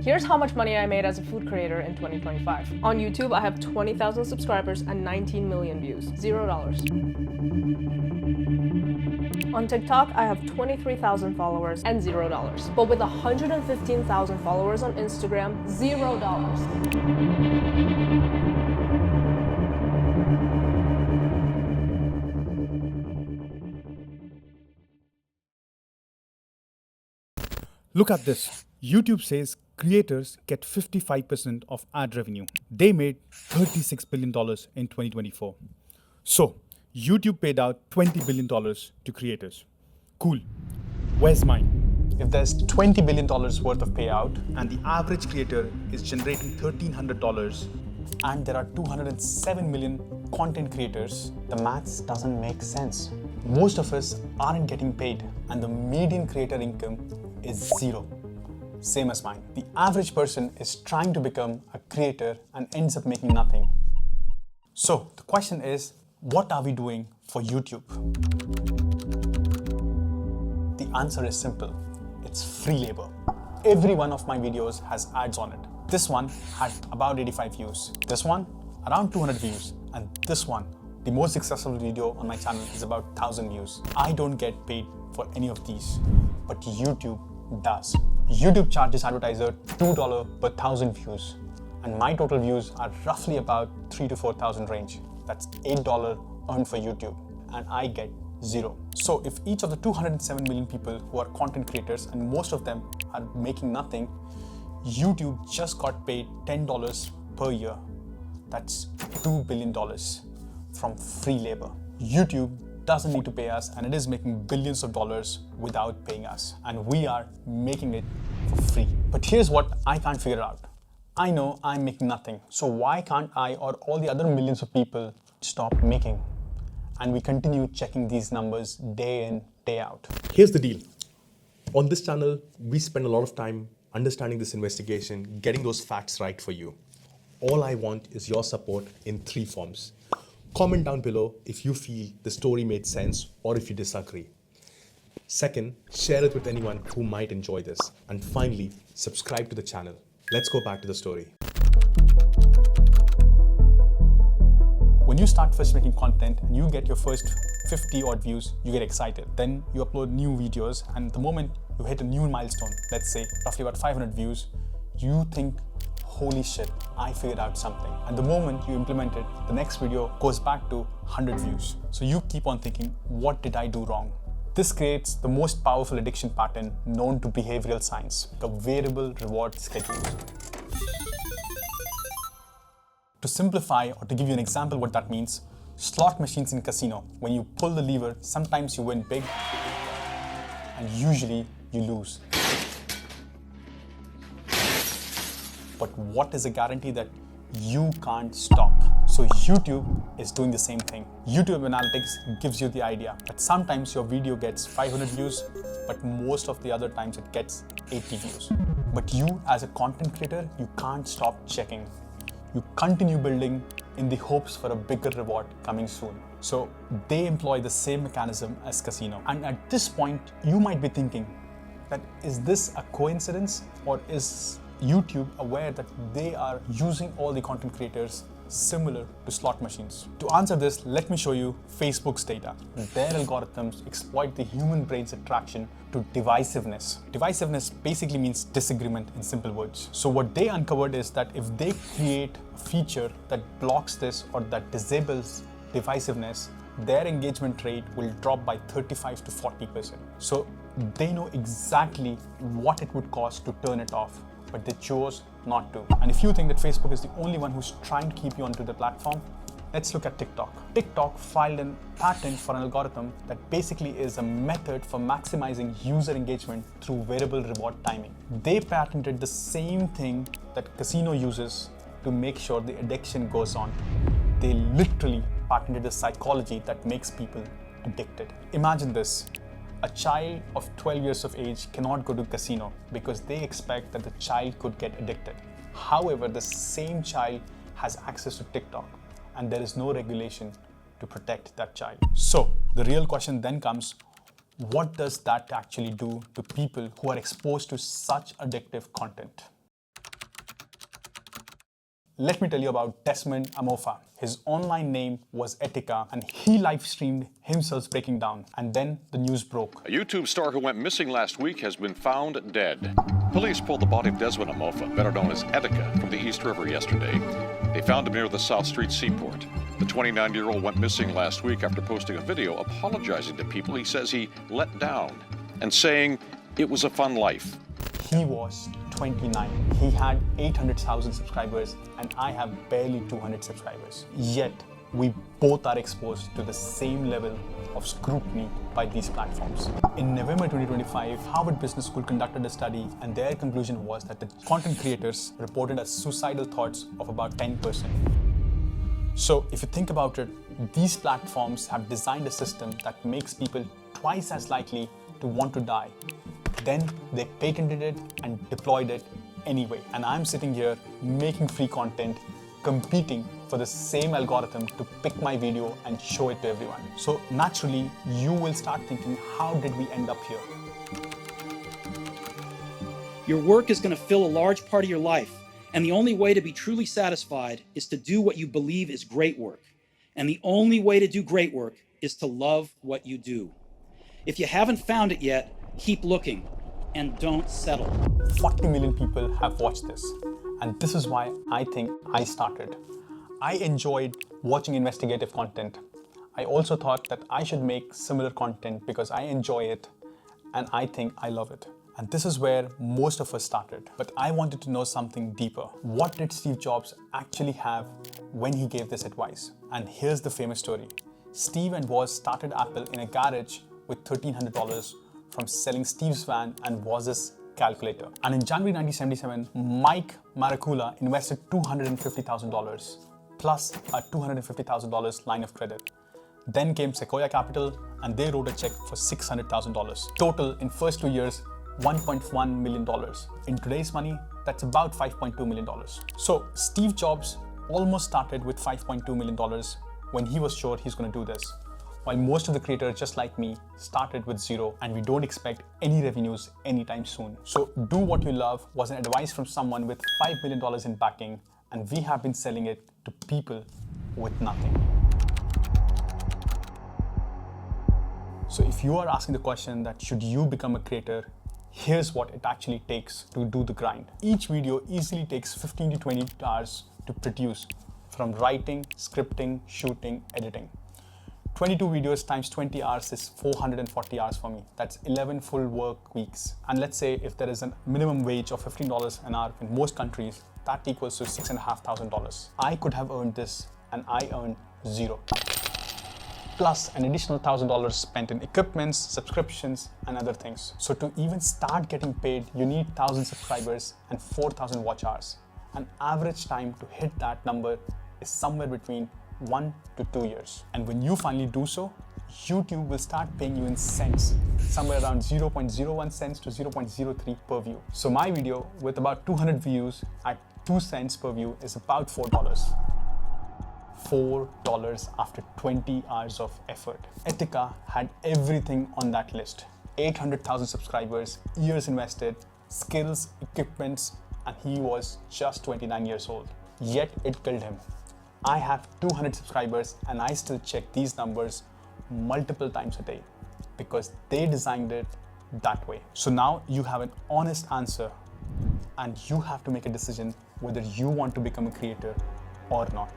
Here's how much money I made as a food creator in 2025. On YouTube, I have 20,000 subscribers and 19 million views. $0. On TikTok, I have 23,000 followers and $0. But with 115,000 followers on Instagram, $0. Look at this. YouTube says creators get 55% of ad revenue. They made $36 billion in 2024. So, YouTube paid out $20 billion to creators. Cool. Where's mine? If there's $20 billion worth of payout, And the average creator is generating $1,300. and there are 207 million content creators, the maths doesn't make sense. Most of us aren't getting paid, and the median creator income is $0. Same as mine. The average person is trying to become a creator and ends up making nothing. So the question is, what are we doing for YouTube? The answer is simple. It's free labor. Every one of my videos has ads on it. This one had about 85 views. This one, around 200 views. And this one, the most successful video on my channel, is about 1,000 views. I don't get paid for any of these, but YouTube does. YouTube charges advertiser $2 per 1,000 views. And my total views are roughly about 3,000 to 4,000 range. That's $8 earned for YouTube, and I get $0. So if each of the 207 million people who are content creators, and most of them are making nothing, YouTube just got paid $10 per year. That's $2 billion from free labor. YouTube doesn't need to pay us, and it is making billions of dollars without paying us. And we are making it for free. But here's what I can't figure out. I know I'm making nothing. So why can't I or all the other millions of people stop making? And we continue checking these numbers day in, day out. Here's the deal. On this channel, we spend a lot of time understanding this investigation, getting those facts right for you. All I want is your support in 3 forms. Comment down below if you feel the story made sense or if you disagree. Second, share it with anyone who might enjoy this. And finally, subscribe to the channel. Let's go back to the story. When you start first making content and you get your first 50 odd views, you get excited. Then you upload new videos, and the moment you hit a new milestone, let's say roughly about 500 views, you think, holy shit, I figured out something. And the moment you implement it, the next video goes back to 100 views. So you keep on thinking, what did I do wrong? This creates the most powerful addiction pattern known to behavioral science, the variable reward schedule. To simplify, or to give you an example what that means, slot machines in casino, when you pull the lever, sometimes you win big and usually you lose. But what is a guarantee that you can't stop? So YouTube is doing the same thing. YouTube Analytics gives you the idea that sometimes your video gets 500 views, but most of the other times it gets 80 views. But you as a content creator, you can't stop checking. You continue building in the hopes for a bigger reward coming soon. So they employ the same mechanism as casino. And at this point, you might be thinking that is this a coincidence, or is YouTube aware that they are using all the content creators similar to slot machines? To answer this, let me show you Facebook's data. Their algorithms exploit the human brain's attraction to divisiveness. Divisiveness basically means disagreement in simple words. So what they uncovered is that if they create a feature that blocks this or that disables divisiveness, their engagement rate will drop by 35 to 40%. So they know exactly what it would cost to turn it off, but they chose not to. And if you think that Facebook is the only one who's trying to keep you onto the platform, let's look at TikTok. TikTok filed a patent for an algorithm that basically is a method for maximizing user engagement through variable reward timing. They patented the same thing that casino uses to make sure the addiction goes on. They literally patented the psychology that makes people addicted. Imagine this. A child of 12 years of age cannot go to casino because they expect that the child could get addicted. However, the same child has access to TikTok, and there is no regulation to protect that child. So the real question then comes, what does that actually do to people who are exposed to such addictive content? let me tell you about Desmond Amofa. His online name was Etika, and he live streamed himself breaking down. And then the news broke. A YouTube star who went missing last week has been found dead. Police pulled the body of Desmond Amofa, better known as Etika, from the East River yesterday. They found him near the South Street Seaport. The 29-year-old went missing last week after posting a video apologizing to people he says he let down and saying it was a fun life. He was 29. He had 800,000 subscribers and I have barely 200 subscribers. Yet, we both are exposed to the same level of scrutiny by these platforms. In November 2025, Harvard Business School conducted a study and their conclusion was that the content creators reported as suicidal thoughts of about 10%. So if you think about it, these platforms have designed a system that makes people twice as likely to want to die. Then they patented it and deployed it anyway. And I'm sitting here making free content, competing for the same algorithm to pick my video and show it to everyone. So naturally, you will start thinking, how did we end up here? Your work is going to fill a large part of your life. And the only way to be truly satisfied is to do what you believe is great work. And the only way to do great work is to love what you do. If you haven't found it yet, keep looking and don't settle. 40 million people have watched this. And this is why I think I started. I enjoyed watching investigative content. I also thought that I should make similar content because I enjoy it and I think I love it. And this is where most of us started. But I wanted to know something deeper. What did Steve Jobs actually have when he gave this advice? And here's the famous story. Steve and Woz started Apple in a garage with $1,300 from selling Steve's van and Woz's calculator. And in January 1977, Mike Maracula invested $250,000 plus a $250,000 line of credit. Then came Sequoia Capital and they wrote a check for $600,000. Total in first 2 years, $1.1 million. In today's money, that's about $5.2 million. So Steve Jobs almost started with $5.2 million when he was sure he's going to do this. While most of the creators, just like me, started with zero and we don't expect any revenues anytime soon. So do what you love was an advice from someone with $5 million in backing, and we have been selling it to people with nothing. So if you are asking the question that should you become a creator, here's what it actually takes to do the grind. Each video easily takes 15 to 20 hours to produce, from writing, scripting, shooting, editing. 22 videos times 20 hours is 440 hours for me. That's 11 full work weeks. And let's say if there is a minimum wage of $15 an hour in most countries, that equals to $6,500. I could have earned this and I earned zero. Plus an additional $1,000 spent in equipments, subscriptions, and other things. So to even start getting paid, you need 1,000 subscribers and 4,000 watch hours. An average time to hit that number is somewhere between 1 to 2 years. And when you finally do so, YouTube will start paying you in cents, somewhere around 0.01 cents to 0.03 per view. So my video with about 200 views at 2 cents per view is about $4. $4 after 20 hours of effort. Etika had everything on that list. 800,000 subscribers, years invested, skills, equipments, and he was just 29 years old. Yet it killed him. I have 200 subscribers and I still check these numbers multiple times a day because they designed it that way. So now you have an honest answer and you have to make a decision whether you want to become a creator or not.